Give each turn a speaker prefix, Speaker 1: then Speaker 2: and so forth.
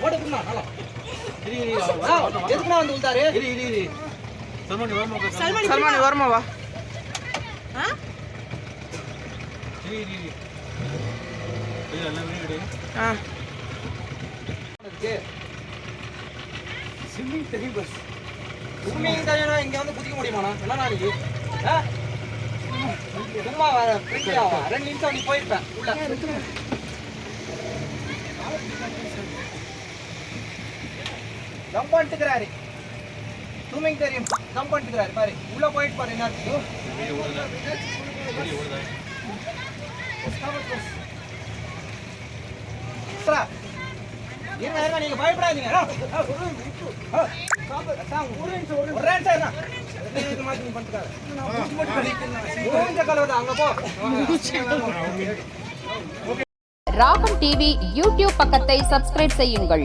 Speaker 1: ஓடுக்குமா நல்லா எதுக்குனா வந்து உள்தாரு
Speaker 2: சல்மானி வரமா வா
Speaker 1: ஸ்விம்மிங் தெரியும் பஸ் ஸ்விம்மிங் தெரியும் இங்க வந்து குதிக்க முடியுமாண்ணா என்ன நாளைக்கு சும்மா 2 நிமிஷம் நீ போயிருப்பேன் உள்ள ஜம்ப் பண்ணிட்டுக்கிறாரு ஸ்விம்மிங் தெரியும் ஜம்ப் பண்ணிட்டுக்கிறாரு பாரு உள்ள போயிட்டு பாரு என்ன இருங்க நீங்க பயப்படாதீங்க
Speaker 3: ராகம் டிவி யூடியூப் பக்கத்தை சப்ஸ்கிரைப் செய்யுங்கள்.